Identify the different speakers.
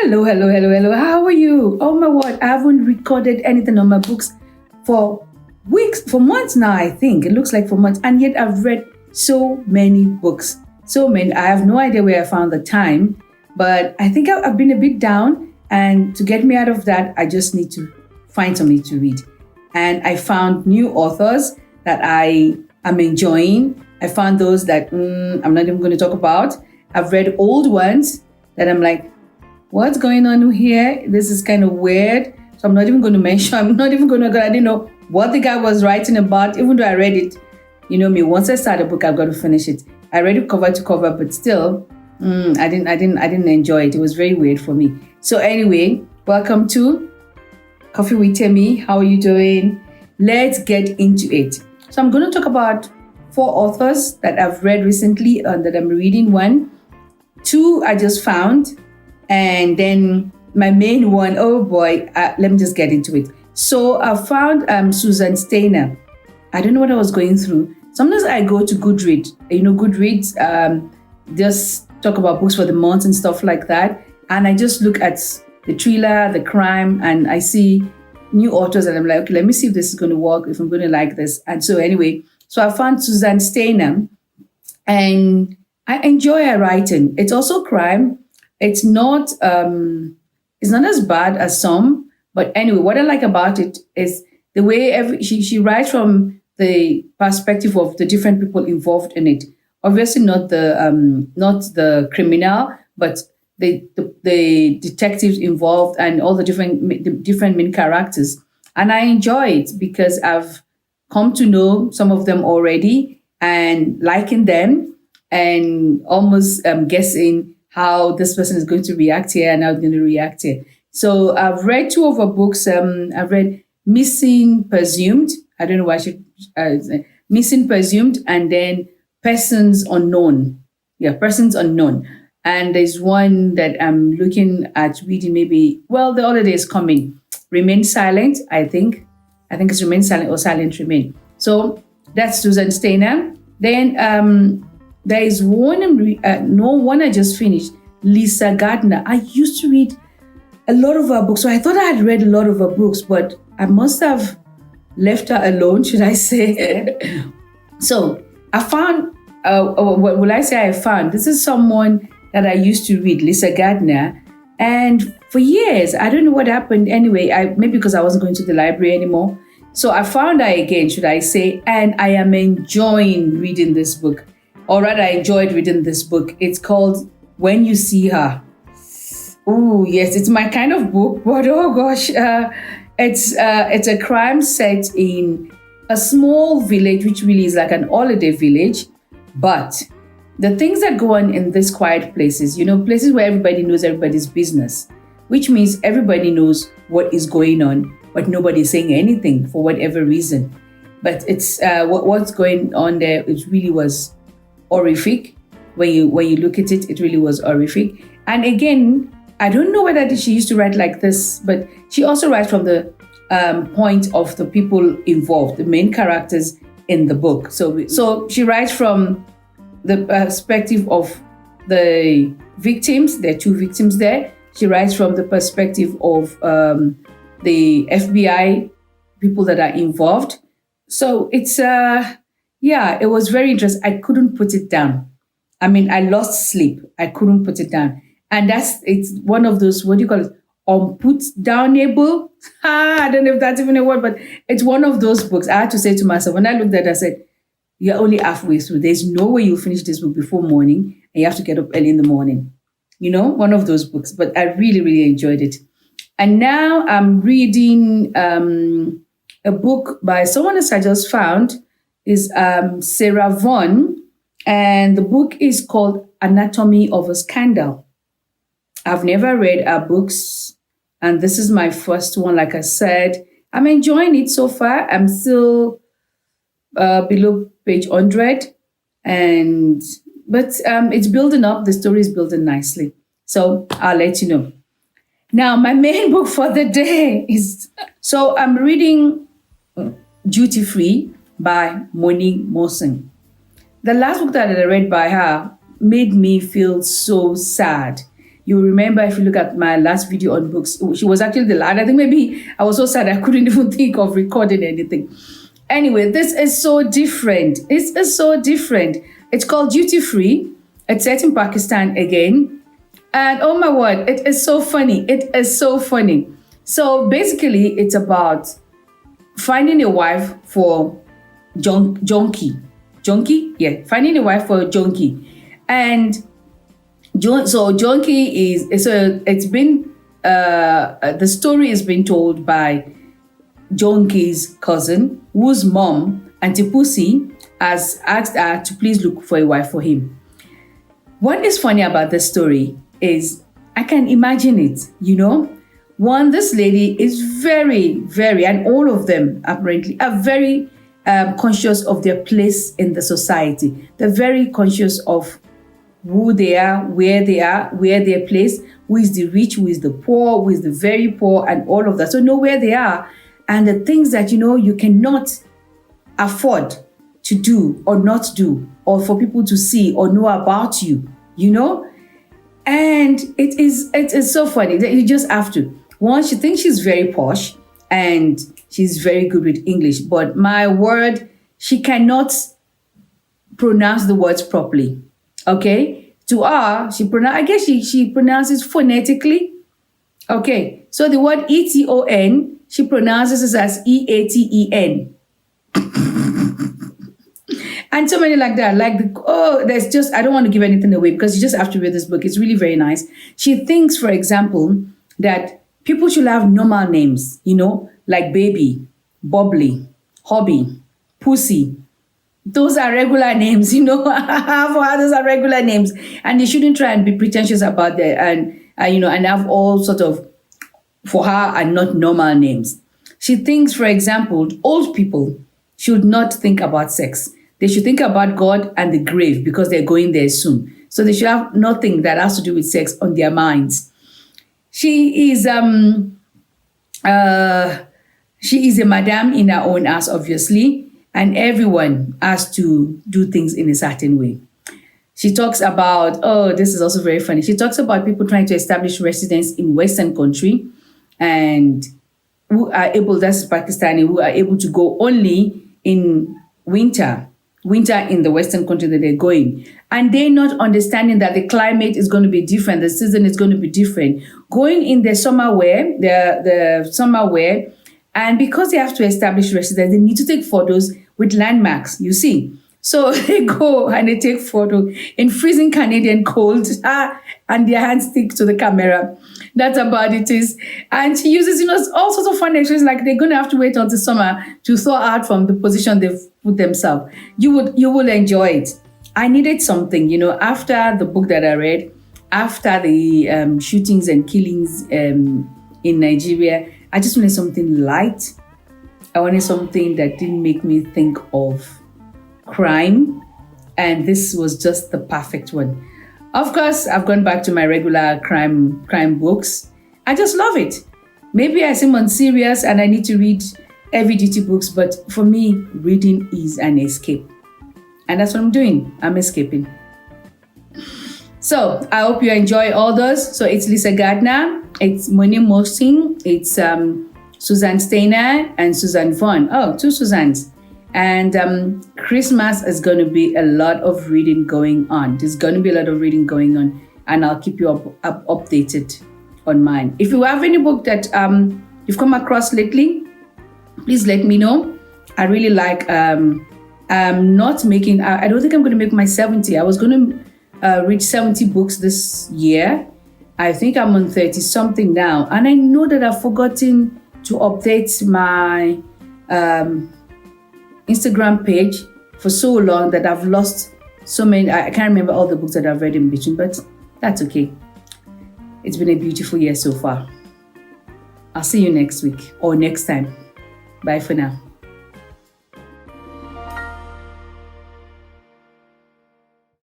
Speaker 1: Hello, hello, hello, hello. How are you? Oh my word, I haven't recorded anything on my books for weeks, for months now, I think. It looks like for months. And yet I've read so many books. So many. I have no idea where I found the time, but I think I've been a bit down. And to get me out of that, I just need to find something to read. And I found new authors that I am enjoying. I found those that I'm not even going to talk about. I've read old ones that I'm like, what's going on here? This is kind of weird. So I'm not even going to mention, I didn't know what the guy was writing about, even though I read it. You know me, once I start a book, I've got to finish it. I read it cover to cover, but still, I didn't enjoy it. It was very weird for me. So anyway, welcome to Coffee with Temmi. How are you doing? Let's get into it. So I'm going to talk about 4 authors that I've read recently and that I'm reading. 1, 2 I just found. And then my main one, oh boy, let me just get into it. So I found Steiner. I don't know what I was going through. Sometimes I go to Goodreads. Goodreads just talk about books for the month and stuff like that. And I just look at the thriller, the crime, and I see new authors and I'm like, okay, let me see if this is going to work, if I'm going to like this. And so anyway, so I found Steiner and I enjoy her writing. It's also crime. It's not as bad as some, but anyway, what I like about it is the way she writes from the perspective of the different people involved in it. Obviously, not the criminal, but the detectives involved and all the different main characters. And I enjoy it because I've come to know some of them already and liking them and almost guessing how this person is going to react here and how they're going to react here. So I've read 2 of her books. I've read Persumed. I don't know why I should Missing Persumed, and then Persons Unknown. Yeah, Persons Unknown. And there's one that I'm looking at reading maybe, the holiday is coming. Remain Silent, I think. I think it's Remain Silent or Silent Remain. So that's Susan Steiner. Then there is one I just finished, Lisa Gardner. I used to read a lot of her books. So I thought I had read a lot of her books, but I must have left her alone, should I say. So I found, what will I say I found? This is someone that I used to read, Lisa Gardner. And for years, I don't know what happened. Anyway, maybe because I wasn't going to the library anymore. So I found her again, should I say, and I am enjoying reading this book. Or rather, I enjoyed reading this book. It's called When You See Her. Oh, yes, it's my kind of book, but oh gosh, it's a crime set in a small village, which really is like an holiday village. But the things that go on in these quiet places, places where everybody knows everybody's business, which means everybody knows what is going on, but nobody's saying anything for whatever reason. But it's what's going on there, it really was horrific. When you look at it, it really was horrific. And again, I don't know whether she used to write like this, but she also writes from the point of the people involved, the main characters in the book. So she writes from the perspective of the victims. There are 2 victims there. She writes from the perspective of the FBI people that are involved. So it's it was very interesting. I couldn't put it down. I mean, I lost sleep. I couldn't put it down. And it's one of those, what do you call it? Put downable. I don't know if that's even a word, but it's one of those books. I had to say to myself, when I looked at it, I said, you're only halfway through. There's no way you'll finish this book before morning, and you have to get up early in the morning. One of those books. But I really, really enjoyed it. And now I'm reading a book by someone else I just found, is Sarah Vaughan, and the book is called Anatomy of a Scandal. I've never read her books, and this is my first one. Like I said, I'm enjoying it so far. I'm still below page 100, but it's building up. The story is building nicely. So I'll let you know. Now, my main book for the day is, so I'm reading Duty Free by Moni, Mohsen. The last book that I read by her made me feel so sad. You remember if you look at my last video on books, she was actually the last. I think maybe I was so sad I couldn't even think of recording anything. Anyway, this is so different. It's so different. It's called Duty Free. It's set in Pakistan again. And oh my word, it is so funny. It is so funny. So basically, it's about finding a wife for junkie. Junkie? Yeah, finding a wife for a junkie. And so junkie is, so it's been, the story is being told by Junkie's cousin, whose mom, Auntie Pussy, has asked her to please look for a wife for him. What is funny about this story is I can imagine it, you know. One, this lady is very, very, and all of them apparently are very conscious of their place in the society. They're very conscious of who they are, where they're placed, who is the rich, who is the poor, who is the very poor, and all of that. So know where they are. And the things that, you know, you cannot afford to do or not do, or for people to see or know about you, you know? And it is so funny that you just have to. One, she thinks she's very posh and she's very good with English, but my word, she cannot pronounce the words properly, okay? To her, I guess she pronounces phonetically, okay? So the word ETON, she pronounces it as EATEN. And so many like that. There's just, I don't want to give anything away because you just have to read this book. It's really very nice. She thinks, for example, that people should have normal names, you know, like baby, bubbly, hobby, pussy. Those are regular names, you know. For her, those are regular names. And they shouldn't try and be pretentious about that and you know, and have all sort of, for her, are not normal names. She thinks, for example, old people should not think about sex. They should think about God and the grave because they're going there soon. So they should have nothing that has to do with sex on their minds. She is a madam in her own house, obviously, and everyone has to do things in a certain way. She talks about, oh, this is also very funny. She talks about people trying to establish residence in Western country and who are able, that's Pakistani, who are able to go only in winter in the Western country that they're going. And they're not understanding that the climate is going to be different. The season is going to be different. Going in the summer wear, and because they have to establish residence, they need to take photos with landmarks, you see. So they go and they take photo in freezing Canadian cold, and their hands stick to the camera. That's about it is. And she uses, you know, all sorts of fun expressions, like they're going to have to wait until summer to thaw out from the position they've put themselves. You will enjoy it. I needed something, you know, after the book that I read, after the shootings and killings in Nigeria, I just wanted something light. I wanted something that didn't make me think of crime, and this was just the perfect one. Of course, I've gone back to my regular crime books. I just love it. Maybe I seem unserious and I need to read heavy duty books, but for me, reading is an escape. And that's what I'm doing. I'm escaping. So I hope you enjoy all those. So it's Lisa Gardner, it's Moni Mohsin, it's Suzanne Steiner and Suzanne Vaughan. Oh, two Suzannes. And Christmas is going to be a lot of reading going on. There's going to be a lot of reading going on, and I'll keep you updated on mine. If you have any book that you've come across lately, please let me know. I really like, I'm not making, I don't think I'm going to make my 70. I was going to reach 70 books this year. I think I'm on 30 something now. And I know that I've forgotten to update my Instagram page for so long that I've lost so many. I can't remember all the books that I've read in between, but that's okay. It's been a beautiful year so far. I'll see you next week or next time. Bye for now.